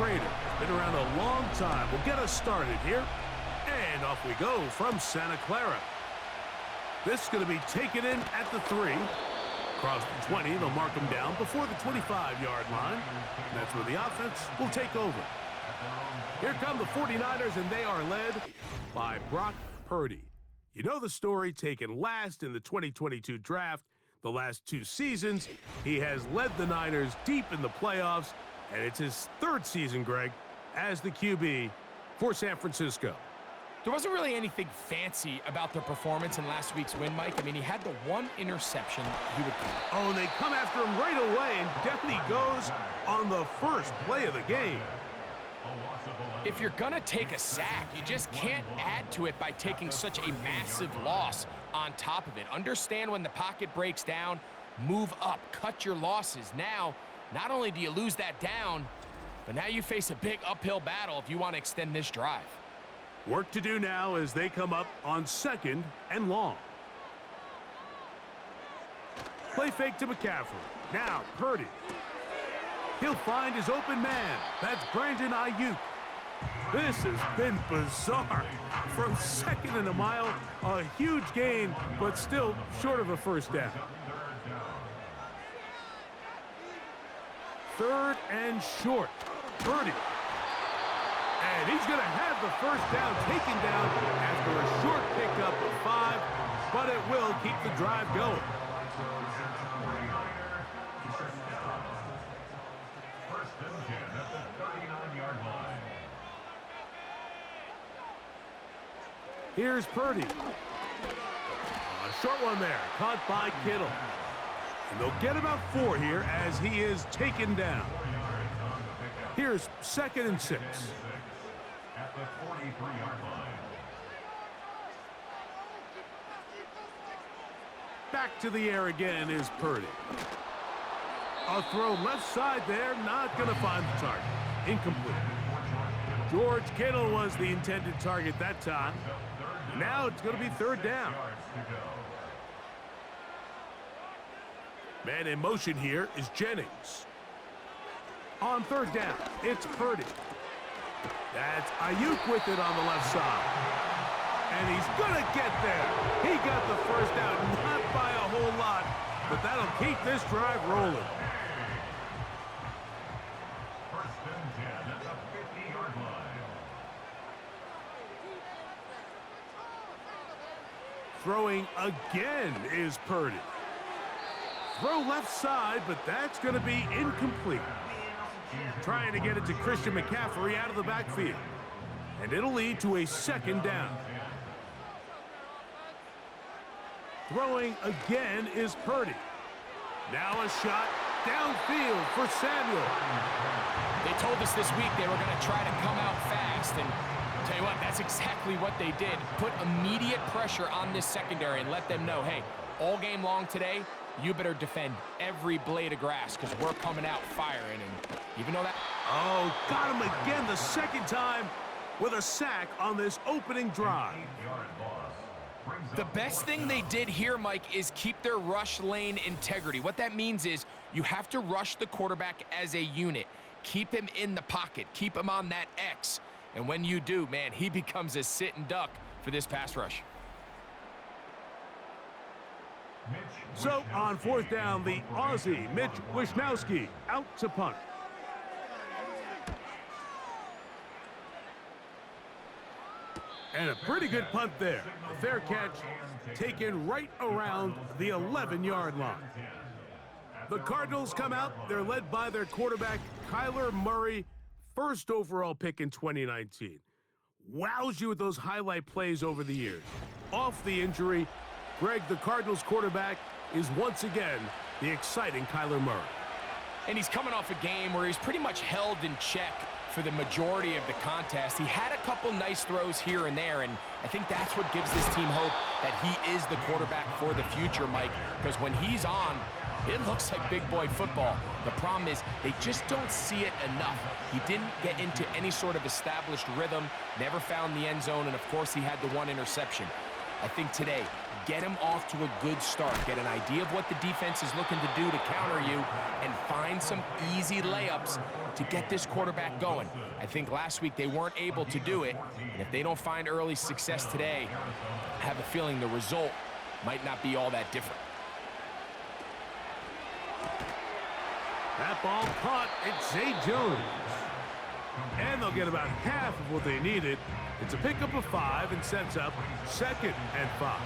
Raider. Been around a long time. We'll get us started here. And off we go from Santa Clara. This is going to be taken in at the 3. Across the 20, they'll mark him down before the 25-yard line. That's where the offense will take over. Here come the 49ers, and they are led by Brock Purdy. You know the story, taken last in the 2022 draft. The last 2 seasons, he has led the Niners deep in the playoffs, and it's his 3rd season, Greg, as the QB for San Francisco. There wasn't really anything fancy about their performance in last week's win, Mike. I mean, he had the 1 interception he would call. Oh, and they come after him right away, and down he goes on the first play of the game. If you're going to take a sack, you just can't add to it by taking such a massive loss on top of it. Understand when the pocket breaks down, move up, cut your losses. Now, not only do you lose that down, but now you face a big uphill battle if you want to extend this drive. Work to do now as they come up on 2nd and long. Play fake to McCaffrey. Now, Purdy. He'll find his open man. That's Brandon Ayuk. This has been bizarre. From 2nd and a mile, a huge gain, but still short of a first down. 3rd and short. Purdy. And he's going to have the first down taken down after a short pickup of 5, but it will keep the drive going. Here's Purdy. A short one there, caught by Kittle. And they'll get about 4 here as he is taken down. Here's 2nd and 6. At the 43-yard line. Back to the air again is Purdy. A throw left side there, not going to find the target. Incomplete. George Kittle was the intended target that time. Now it's going to be 3rd down. Man in motion here is Jennings. On 3rd down, it's Purdy. That's Ayuk with it on the left side. And he's going to get there. He got the first down, not by a whole lot, but that'll keep this drive rolling. 1st and 10 at the 50-yard line. Throwing again is Purdy. Throw left side, but that's going to be incomplete. Trying to get it to Christian McCaffrey out of the backfield. And it'll lead to a 2nd down. Throwing again is Purdy. Now a shot downfield for Samuel. They told us this week they were going to try to come out fast, and tell you what, that's exactly what they did. Put immediate pressure on this secondary and let them know, hey, all game long today, you better defend every blade of grass because we're coming out firing. And even though that... Oh, got him again the 2nd time with a sack on this opening drive. The best thing they did here, Mike, is keep their rush lane integrity. What that means is you have to rush the quarterback as a unit. Keep him in the pocket. Keep him on that X. And when you do, man, he becomes a sit and duck for this pass rush. So on 4th down, the Aussie, Mitch Wishnowsky, out to punt. And a pretty good punt there. A fair catch taken right around the 11-yard line. The Cardinals come out. They're led by their quarterback, Kyler Murray, 1st overall pick in 2019. Wows you with those highlight plays over the years. Off the injury, Greg, the Cardinals quarterback, is once again the exciting Kyler Murray. And he's coming off a game where he's pretty much held in check for the majority of the contest. He had a couple nice throws here and there, and I think that's what gives this team hope that he is the quarterback for the future, Mike, because when he's on, it looks like big boy football. The problem is they just don't see it enough. He didn't get into any sort of established rhythm, never found the end zone, and of course he had the 1 interception. I think today, get him off to a good start. Get an idea of what the defense is looking to do to counter you and find some easy layups to get this quarterback going. I think last week they weren't able to do it, and if they don't find early success today, I have a feeling the result might not be all that different. That ball caught. It's Zay Jones. And they'll get about half of what they needed. It's a pickup of 5 and sets up 2nd and 5.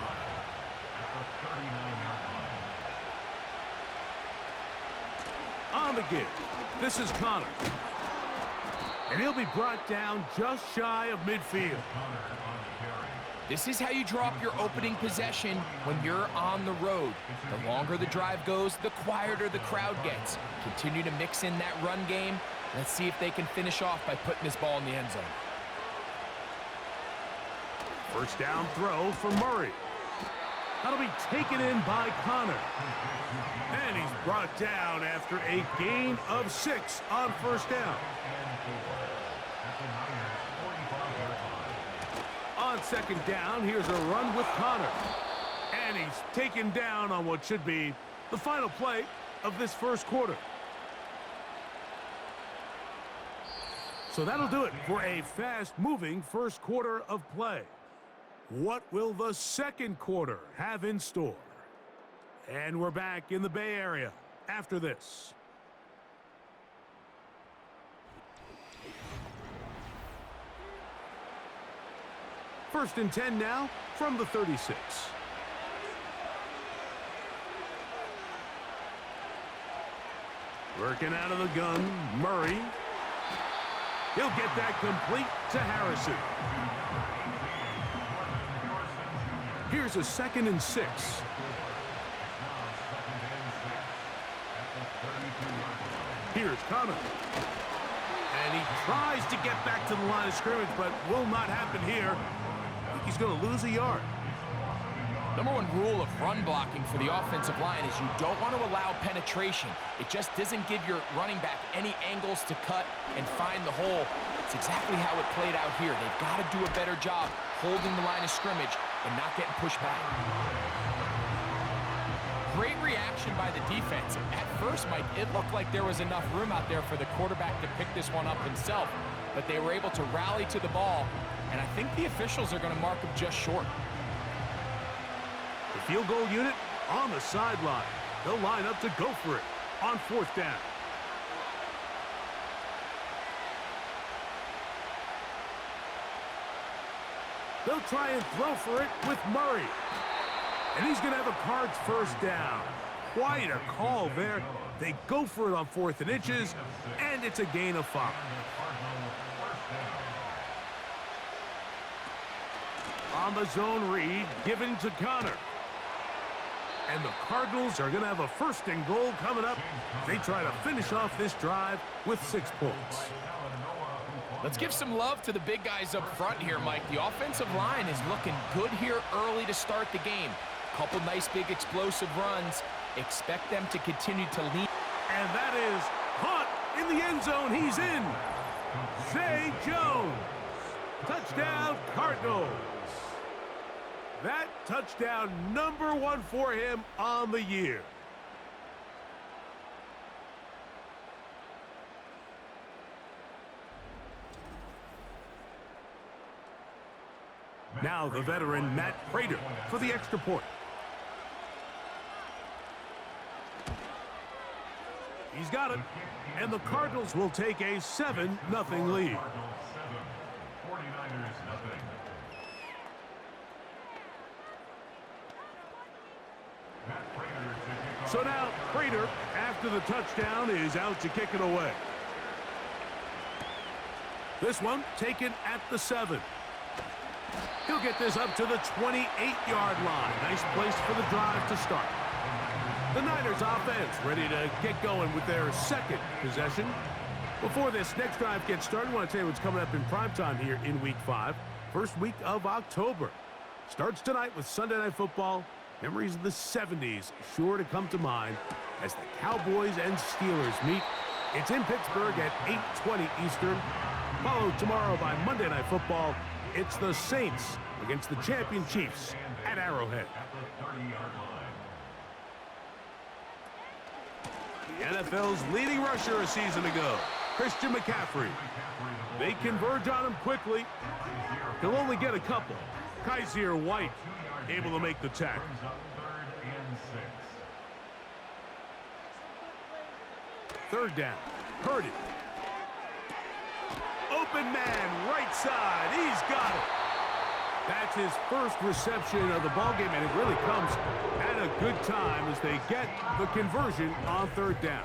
On the give. This is Connor. And he'll be brought down just shy of midfield. This is how you drop your opening possession when you're on the road. The longer the drive goes, the quieter the crowd gets. Continue to mix in that run game. Let's see if they can finish off by putting this ball in the end zone. First down throw for Murray. That'll be taken in by Connor. And he's brought down after a gain of 6 on first down. On 2nd down, here's a run with Connor. And he's taken down on what should be the final play of this first quarter. So that'll do it for a fast-moving first quarter of play. What will the second quarter have in store? And we're back in the Bay Area after this. First and 10 now from the 36. Working out of the gun, Murray. He'll get that complete to Harrison. Here's a 2nd and 6. Here's Connor. And he tries to get back to the line of scrimmage, but will not happen here. I think he's going to lose a yard. Number one rule of run blocking for the offensive line is you don't want to allow penetration. It just doesn't give your running back any angles to cut and find the hole. It's exactly how it played out here. They've got to do a better job holding the line of scrimmage and not getting pushed back. Great reaction by the defense. At first, Mike, it looked like there was enough room out there for the quarterback to pick this one up himself, but they were able to rally to the ball, and I think the officials are going to mark him just short. The field goal unit on the sideline. They'll line up to go for it on 4th down. They'll try and throw for it with Murray. And he's going to have a Cards first down. Quite a call there. They go for it on 4th and inches, and it's a gain of 5. On the zone read, given to Connor. And the Cardinals are going to have a 1st and goal coming up. They try to finish off this drive with 6 points. Let's give some love to the big guys up front here, Mike. The offensive line is looking good here early to start the game. Couple nice big explosive runs. Expect them to continue to lead. And that is caught in the end zone. He's in. Zay Jones. Touchdown, Cardinals. That touchdown number 1 for him on the year. Now the veteran Matt Prater for the extra point. He's got it, and the Cardinals will take a 7-0 lead. So now Prater, after the touchdown, is out to kick it away. This one taken at the 7. He'll get this up to the 28-yard line. Nice place for the drive to start. The Niners offense ready to get going with their 2nd possession. Before this next drive gets started, I want to tell you what's coming up in primetime here in Week 5. First week of October. Starts tonight with Sunday Night Football. Memories of the 70s sure to come to mind as the Cowboys and Steelers meet. It's in Pittsburgh at 8:20 Eastern. Followed tomorrow by Monday Night Football. It's the Saints against the champion Chiefs at Arrowhead. The NFL's leading rusher a season ago, Christian McCaffrey. They converge on him quickly. He'll only get a couple. Kaiser White able to make the tackle. Third down. Purdy. Open man, right side. He's got it. That's his first reception of the ballgame, and it really comes at a good time as they get the conversion on third down.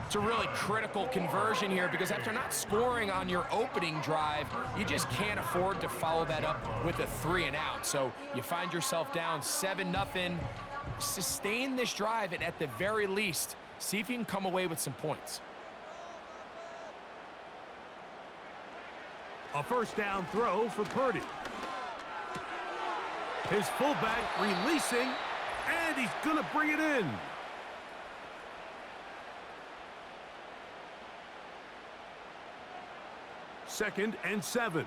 It's a really critical conversion here because after not scoring on your opening drive, you just can't afford to follow that up with a 3-and-out. So you find yourself down 7-0. Sustain this drive, and at the very least, see if you can come away with some points. A first down throw for Purdy. His fullback releasing, and he's going to bring it in. Second and 7.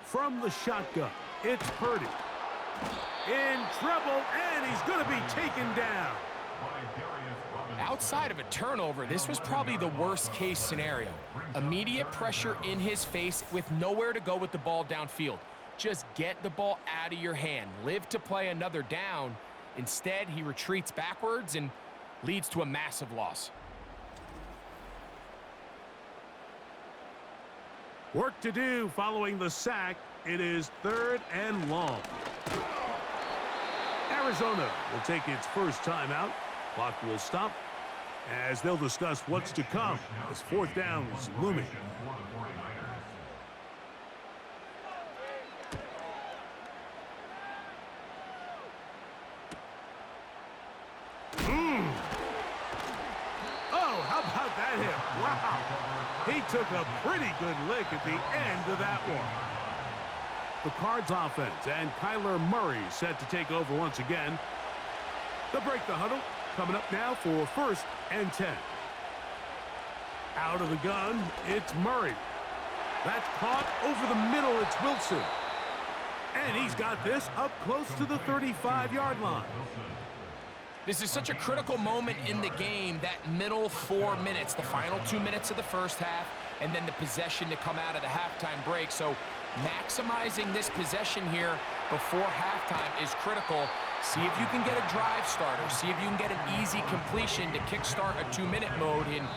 From the shotgun, it's Purdy. In trouble, and he's going to be taken down. Outside of a turnover, this was probably the worst-case scenario. Immediate pressure in his face with nowhere to go with the ball downfield. Just get the ball out of your hand. Live to play another down. Instead, he retreats backwards and leads to a massive loss. Work to do following the sack. It is third and long. Arizona will take its first timeout. Clock will stop as they'll discuss what's to come as fourth down is looming. Oh, how about that hit? Wow. He took a pretty good lick at the end of that one. The Cards offense and Kyler Murray set to take over once again. They'll break the huddle. Coming up now for first and 10. Out of the gun, it's Murray. That's caught over the middle. It's Wilson. And he's got this up close to the 35-yard line. This is such a critical moment in the game, that middle 4 minutes, the final 2 minutes of the first half, and then the possession to come out of the halftime break. So maximizing this possession here before halftime is critical. See if you can get a drive starter. See if you can get an easy completion to kickstart a 2-minute mode. And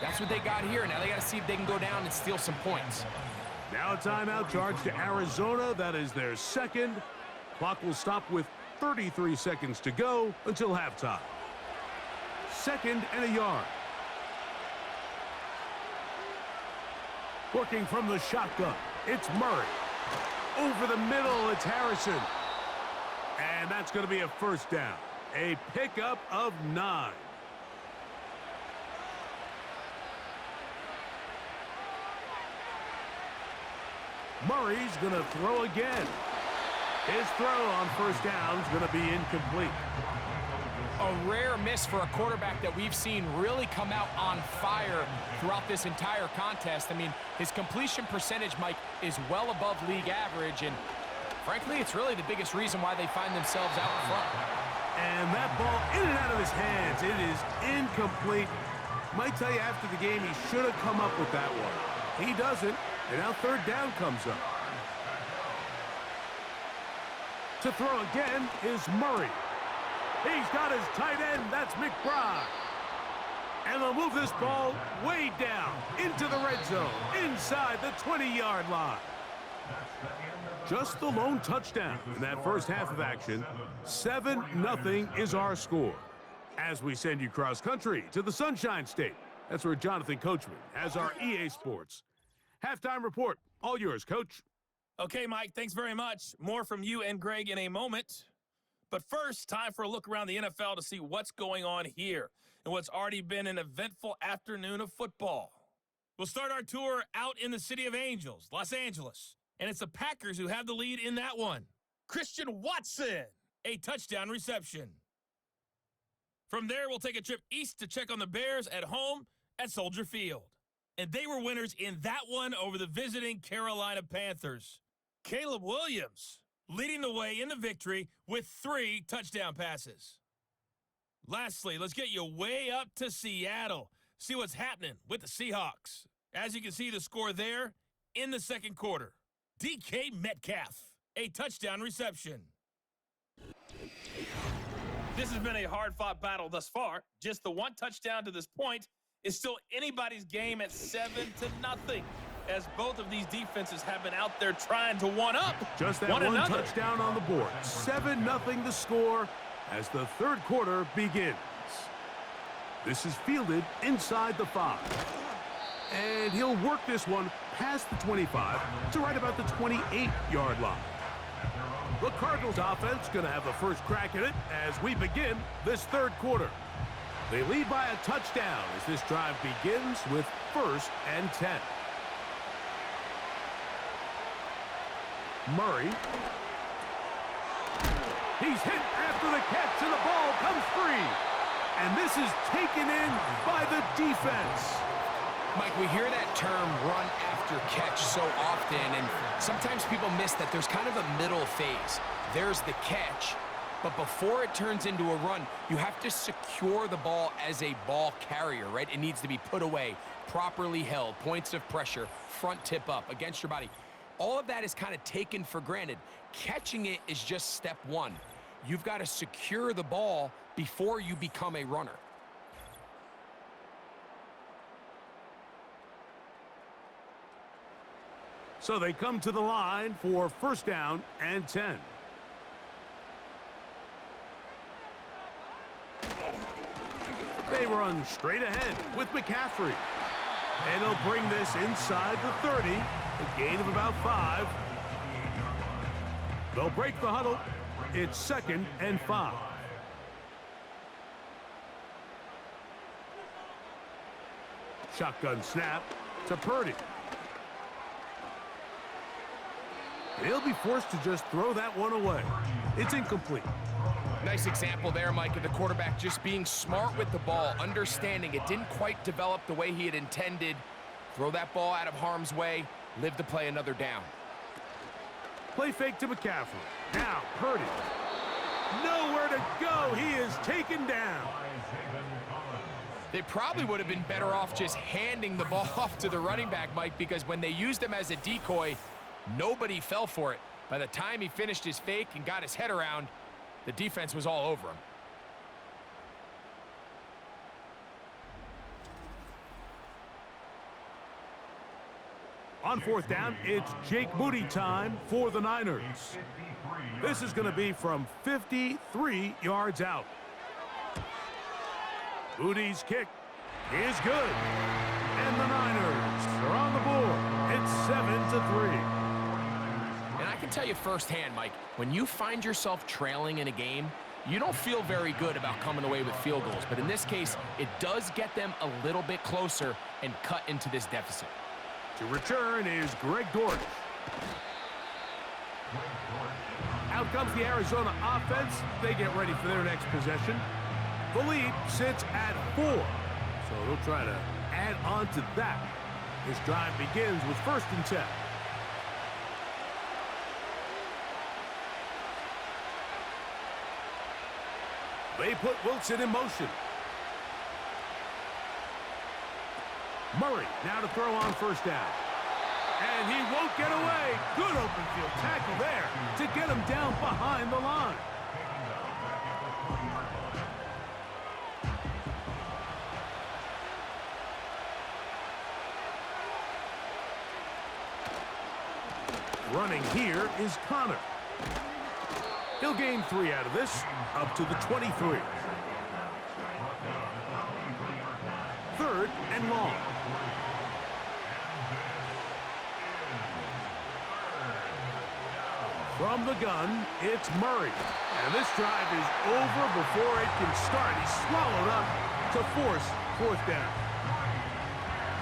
that's what they got here. Now they got to see if they can go down and steal some points. Now a timeout charge to Arizona. That is their second. Clock will stop with 33 seconds to go until halftime. Second and a yard. Working from the shotgun, it's Murray. Over the middle, it's Harrison. And that's going to be a first down. A pickup of 9. Murray's going to throw again. His throw on first down is going to be incomplete. A rare miss for a quarterback that we've seen really come out on fire throughout this entire contest. I mean, his completion percentage, Mike, is well above league average, and frankly, it's really the biggest reason why they find themselves out in front. And that ball in and out of his hands. It is incomplete. Might tell you after the game he should have come up with that one. He doesn't, and now third down comes up. To throw again is Murray. He's got his tight end. That's McBride. And they'll move this ball way down into the red zone, inside the 20-yard line. Just the lone touchdown in that first half of action. 7-0 is our score. As we send you cross-country to the Sunshine State. That's where Jonathan Coachman has our EA Sports halftime report. All yours, Coach. Okay, Mike, thanks very much. More from you and Greg in a moment. But first, time for a look around the NFL to see what's going on here and what's already been an eventful afternoon of football. We'll start our tour out in the city of Angels, Los Angeles. And it's the Packers who have the lead in that one. Christian Watson, a touchdown reception. From there, we'll take a trip east to check on the Bears at home at Soldier Field. And they were winners in that one over the visiting Carolina Panthers. Caleb Williams leading the way in the victory with 3 touchdown passes. Lastly, let's get you way up to Seattle. See what's happening with the Seahawks. As you can see the score there in the second quarter. DK Metcalf, a touchdown reception. This has been a hard-fought battle thus far. Just the 1 touchdown to this point is still anybody's game at 7-0, as both of these defenses have been out there trying to one-up just that one touchdown on the board. 7-0 the score as the third quarter begins. This is fielded inside the 5. And he'll work this one past the 25 to right about the 28-yard line. The Cardinals offense going to have the first crack at it as we begin this third quarter. They lead by a touchdown as this drive begins with 1st and 10. Murray. He's hit after the catch and the ball comes free. And this is taken in by the defense. Mike, we hear that term run after catch so often, and sometimes people miss that there's kind of a middle phase. There's the catch, but before it turns into a run, you have to secure the ball as a ball carrier, right? It needs to be put away, properly held, points of pressure, front tip up against your body. All of that is kind of taken for granted. Catching it is just step 1. You've got to secure the ball before you become a runner. So they come to the line for 1st down and 10. They run straight ahead with McCaffrey. And they'll bring this inside the 30, a gain of about 5. They'll break the huddle. It's 2nd and 5. Shotgun snap to Purdy. He'll be forced to just throw that one away. It's incomplete. Nice example there, Mike, of the quarterback just being smart with the ball, understanding it didn't quite develop the way he had intended. Throw that ball out of harm's way, live to play another down. Play fake to McCaffrey. Now Purdy. Nowhere to go. He is taken down. They probably would have been better off just handing the ball off to the running back, Mike, because when they used him as a decoy, nobody fell for it. By the time he finished his fake and got his head around, the defense was all over him. On 4th down, it's Jake Moody time for the Niners. This is going to be from 53 yards out. Moody's kick is good. And the Niners are on the board. It's 7-3. And I can tell you firsthand, Mike, when you find yourself trailing in a game, you don't feel very good about coming away with field goals. But in this case, it does get them a little bit closer and cut into this deficit. To return is Greg Dortch. Out comes the Arizona offense. They get ready for their next possession. The lead sits at 4. So they'll try to add on to that. This drive begins with 1st and 10. They put Wilson in motion. Murray now to throw on 1st down. And he won't get away. Good open field tackle there to get him down behind the line. Running here is Connor. He'll gain 3 out of this, up to the 23. 3rd and long. From the gun, it's Murray. And this drive is over before it can start. He's swallowed up to force 4th down.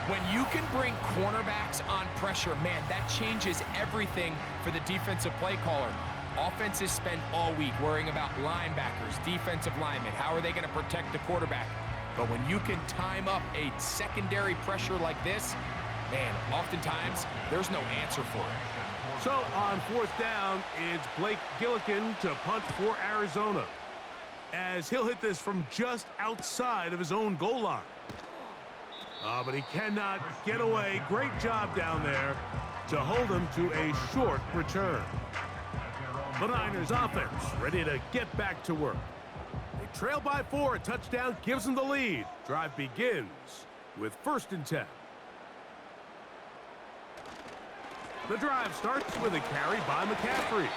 When you can bring cornerbacks on pressure, man, that changes everything for the defensive play caller. Offenses spend all week worrying about linebackers, defensive linemen. How are they going to protect the quarterback? But when you can time up a secondary pressure like this, man, oftentimes there's no answer for it. So on fourth down, it's Blake Gillikin to punt for Arizona, as he'll hit this from just outside of his own goal line. But he cannot get away. Great job down there to hold him to a short return. The Niners offense ready to get back to work. They trail by 4. A touchdown gives them the lead. Drive begins with 1st and 10. The drive starts with a carry by McCaffrey.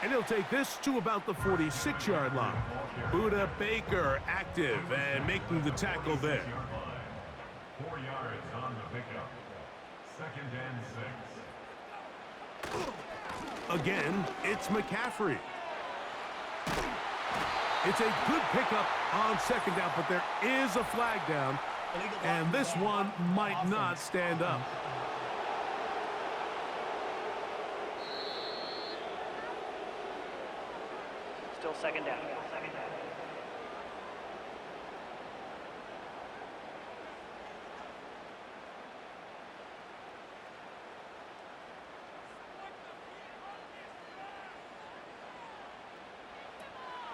And he'll take this to about the 46-yard line. Buda Baker active and making the tackle there. 4 yards on the pickup. 2nd and 6. Again, it's McCaffrey. It's a good pickup on 2nd down, but there is a flag down, and this one might not stand up. Still 2nd down.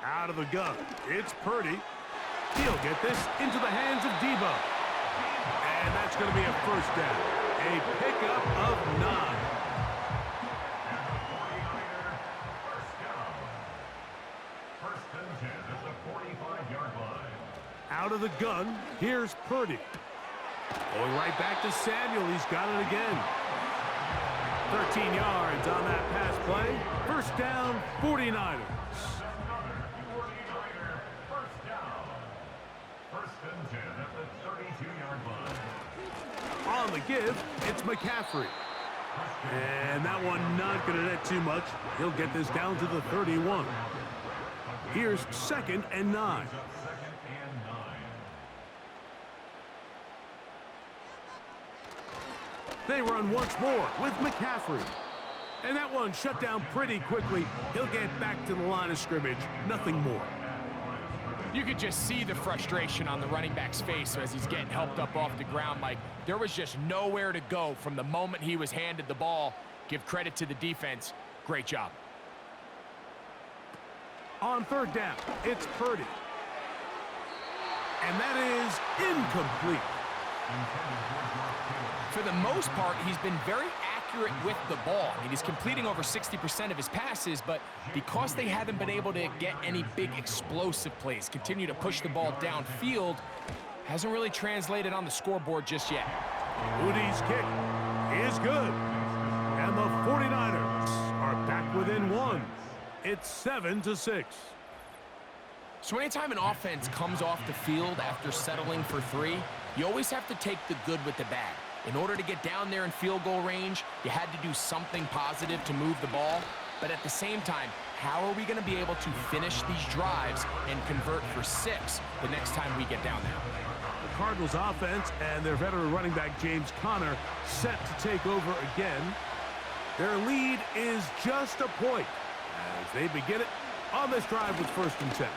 Out of the gun, it's Purdy. He'll get this into the hands of Debo. And that's going to be a 1st down. A pickup of 9. Out of the gun, here's Purdy. Going right back to Samuel. He's got it again. 13 yards on that pass play. 1st down, 49ers. On the give, it's McCaffrey. And that one not going to net too much. He'll get this down to the 31. Here's 2nd and 9. They run once more with McCaffrey. And that one shut down pretty quickly. He'll get back to the line of scrimmage. Nothing more. You could just see the frustration on the running back's face as he's getting helped up off the ground. Like, there was just nowhere to go from the moment he was handed the ball. Give credit to the defense. Great job. On 3rd down, it's Purdy. And that is incomplete. For the most part, he's been very accurate with the ball. I mean, he's completing over 60% of his passes, but because they haven't been able to get any big explosive plays, continue to push the ball downfield, hasn't really translated on the scoreboard just yet. Moody's kick is good. And the 49ers are back within 1. It's 7-6. So anytime an offense comes off the field after settling for 3, you always have to take the good with the bad. In order to get down there in field goal range, you had to do something positive to move the ball. But at the same time, how are we going to be able to finish these drives and convert for 6 the next time we get down there? The Cardinals offense and their veteran running back James Conner set to take over again. Their lead is just a point as they begin it on this drive with 1st and 10.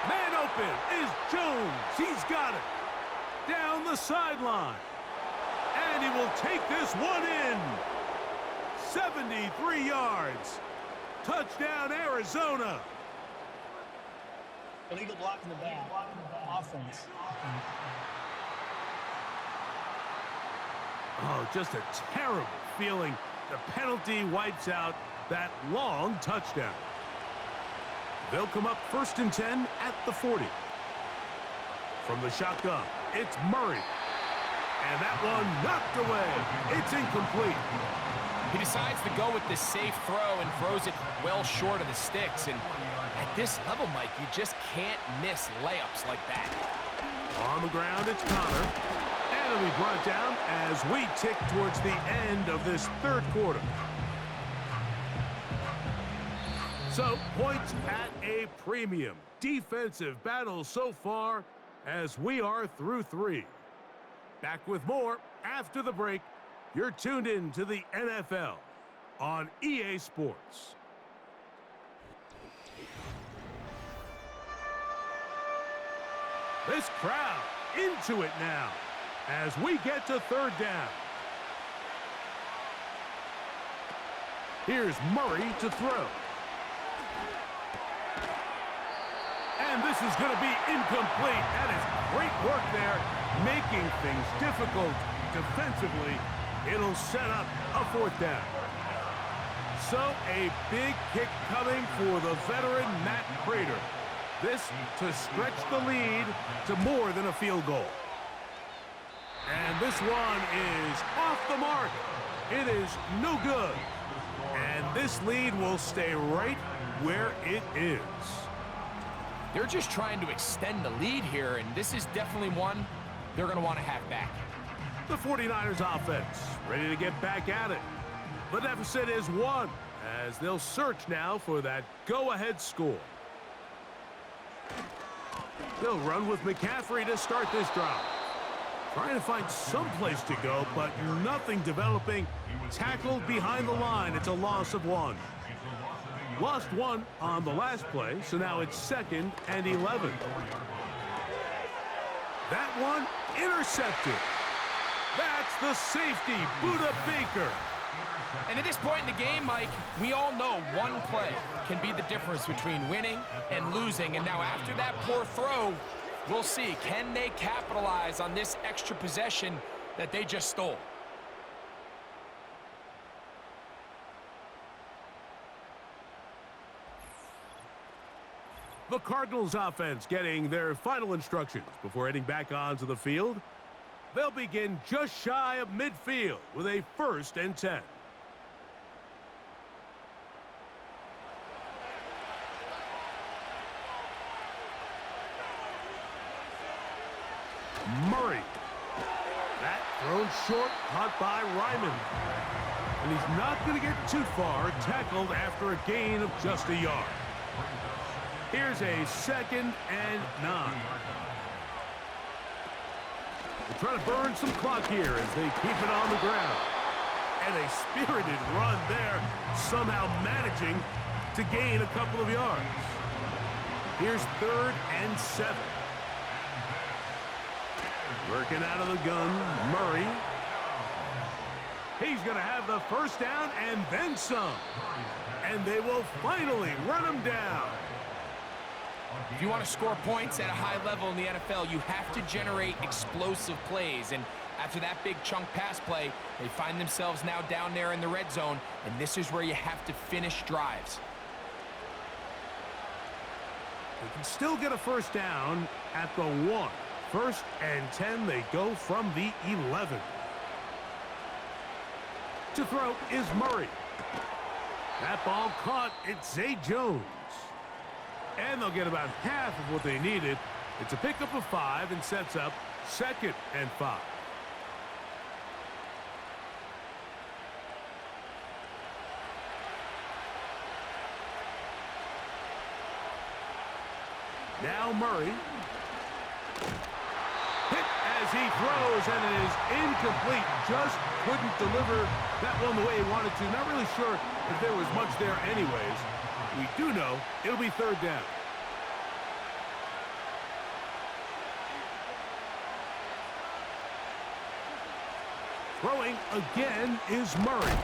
Man open is Jones. He's got it. Down the sideline. And he will take this one in. 73 yards. Touchdown, Arizona. Illegal block in the back. Offense. Oh, just a terrible feeling. The penalty wipes out that long touchdown. They'll come up 1st and 10 at the 40. From the shotgun, it's Murray. And that one knocked away. It's incomplete. He decides to go with the safe throw and throws it well short of the sticks. And at this level, Mike, you just can't miss layups like that. On the ground, it's Conner. And it'll be brought down as we tick towards the end of this 3rd quarter. So, points at a premium. Defensive battle so far as we are through 3. Back with more after the break. You're tuned in to the NFL on EA Sports. This crowd into it now as we get to third down. Here's Murray to throw. And this is going to be incomplete. That is great work there, making things difficult defensively. It'll set up a fourth down. So a big kick coming for the veteran Matt Prater. This to stretch the lead to more than a field goal. And this one is off the mark. It is no good. And this lead will stay right where it is. They're just trying to extend the lead here, and this is definitely one they're going to want to have back. The 49ers offense ready to get back at it. The deficit is 1 as they'll search now for that go-ahead score. They'll run with McCaffrey to start this drive. Trying to find some place to go, but nothing developing. Tackled behind the line. It's a loss of 1. Lost 1 on the last play, so now it's 2nd and 11. That one intercepted. That's the safety, Budda Baker. And at this point in the game, Mike, we all know one play can be the difference between winning and losing. And now after that poor throw, we'll see, can they capitalize on this extra possession that they just stole? The Cardinals offense getting their final instructions before heading back onto the field. They'll begin just shy of midfield with a 1st and 10. Murray. That thrown short, caught by Ryman. And he's not going to get too far, tackled after a gain of just a yard. Here's a 2nd and 9. They're trying to burn some clock here as they keep it on the ground. And a spirited run there, somehow managing to gain a couple of yards. Here's 3rd and 7. Working out of the gun, Murray. He's going to have the 1st down and then some. And they will finally run him down. If you want to score points at a high level in the NFL, you have to generate explosive plays. And after that big chunk pass play, they find themselves now down there in the red zone, and this is where you have to finish drives. They can still get a 1st down at the 1. 1st and 10, they go from the 11. To throw is Murray. That ball caught. It's Zay Jones. And they'll get about half of what they needed. It's a pickup of 5 and sets up 2nd and 5. Now Murray. Hit as he throws, and it is incomplete. Just couldn't deliver that one the way he wanted to. Not really sure if there was much there anyways. We do know it'll be 3rd down. Throwing again is Murray.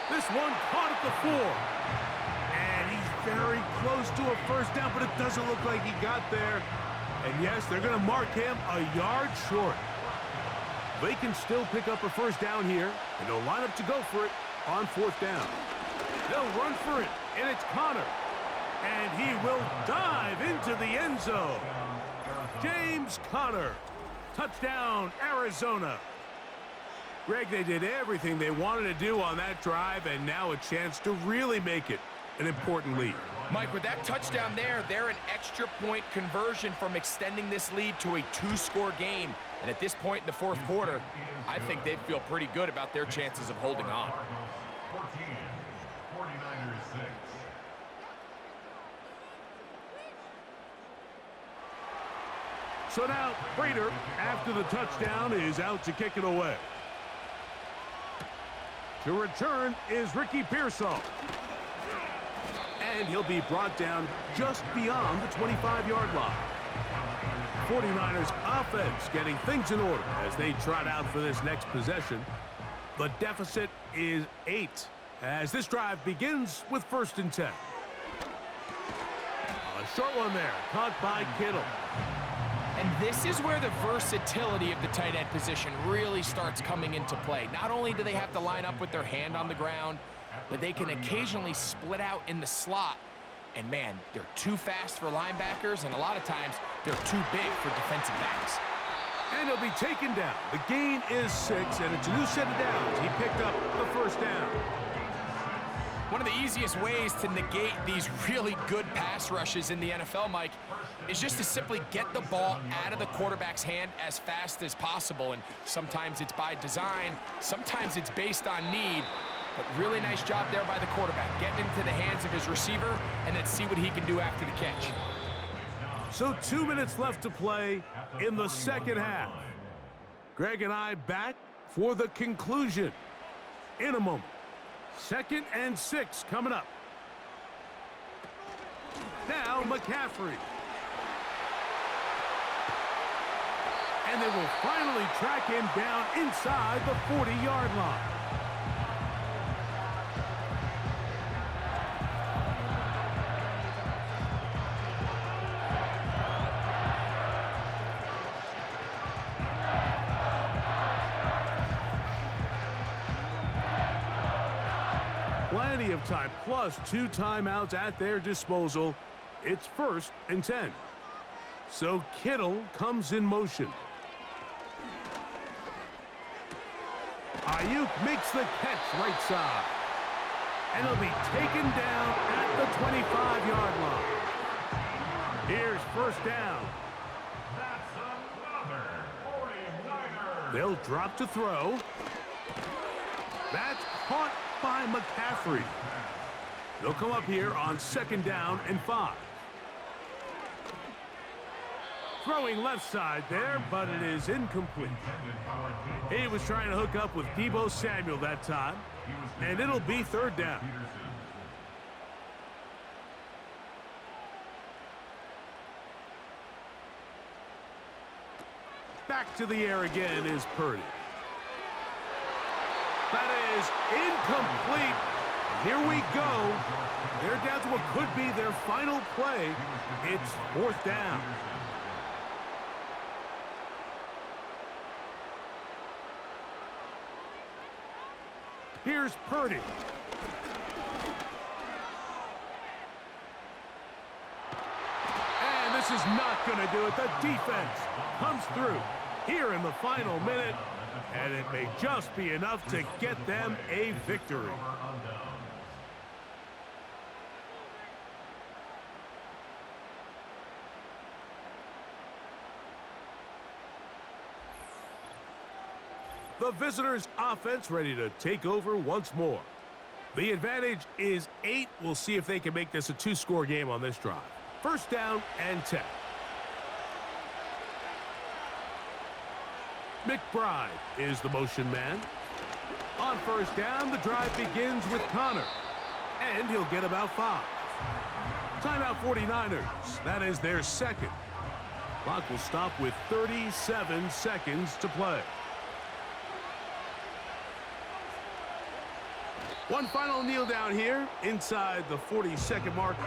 This one caught at the 4. And he's very close to a 1st down, but it doesn't look like he got there. And yes, they're going to mark him a yard short. They can still pick up a 1st down here, and they'll line up to go for it on 4th down. They'll run for it, and it's Connor. And he will dive into the end zone. James Conner. Touchdown, Arizona. Greg, they did everything they wanted to do on that drive, and now a chance to really make it an important lead. Mike, with that touchdown there, they're an extra point conversion from extending this lead to a 2-score game. And at this point in the 4th quarter, I think they'd feel pretty good about their chances of holding on. 14, 49ers 6. So now, Prater, after the touchdown, is out to kick it away. To return is Ricky Pearsall. And he'll be brought down just beyond the 25-yard line. 49ers offense getting things in order as they trot out for this next possession. The deficit is 8 as this drive begins with 1st and 10. A short one there, caught by Kittle. And this is where the versatility of the tight end position really starts coming into play. Not only do they have to line up with their hand on the ground, but they can occasionally split out in the slot. And man, they're too fast for linebackers, and a lot of times they're too big for defensive backs. And he'll be taken down. The gain is 6, and it's a new set of downs. He picked up the 1st down. One of the easiest ways to negate these really good pass rushes in the NFL, Mike, is just to simply get the ball out of the quarterback's hand as fast as possible. And sometimes it's by design, sometimes it's based on need. But really nice job there by the quarterback, getting into the hands of his receiver and then see what he can do after the catch. So 2 minutes left to play in the 2nd half. Greg and I back for the conclusion in a moment. 2nd and 6 coming up. Now McCaffrey. And they will finally track him down inside the 40-yard line. Plenty of time, plus 2 timeouts at their disposal. It's 1st and 10. So Kittle comes in motion. Ayuk makes the catch right side. And he'll be taken down at the 25-yard line. Here's 1st down. That's another 49ers. They'll drop to throw. That's caught by McCaffrey. They'll come up here on 2nd down and 5. Throwing left side there, but it is incomplete. He was trying to hook up with Deebo Samuel that time, and it'll be 3rd down. Back to the air again is Purdy. That is incomplete. Here we go. They're down to what could be their final play. It's 4th down. Here's Purdy. And this is not going to do it. The defense comes through here in the final minute. And it may just be enough to get them a victory. The visitors' offense ready to take over once more. The advantage is 8. We'll see if they can make this a 2-score game on this drive. 1st down and 10. McBride is the motion man. On 1st down, the drive begins with Connor. And he'll get about 5. Timeout 49ers. That is their 2nd. Clock will stop with 37 seconds to play. One final kneel down here inside the 40-second mark.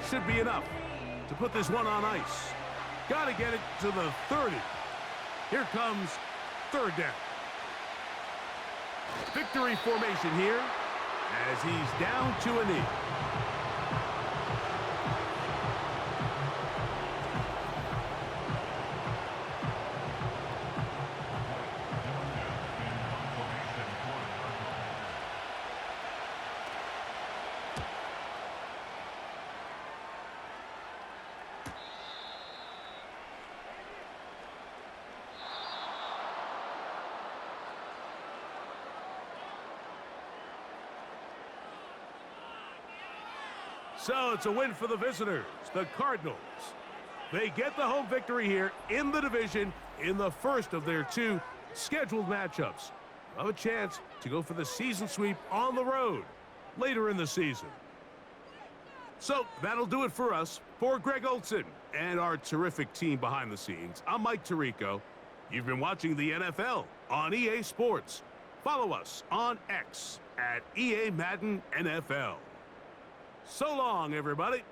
Should be enough to put this one on ice. Got to get it to the 30. Here comes 3rd down. Victory formation here as he's down to a knee. So it's a win for the visitors, the Cardinals. They get the home victory here in the division in the 1st of their 2 scheduled matchups. They'll have a chance to go for the season sweep on the road later in the season. So that'll do it for us. For Greg Olson and our terrific team behind the scenes, I'm Mike Tirico. You've been watching the NFL on EA Sports. Follow us on X at EA Madden NFL. So long, everybody.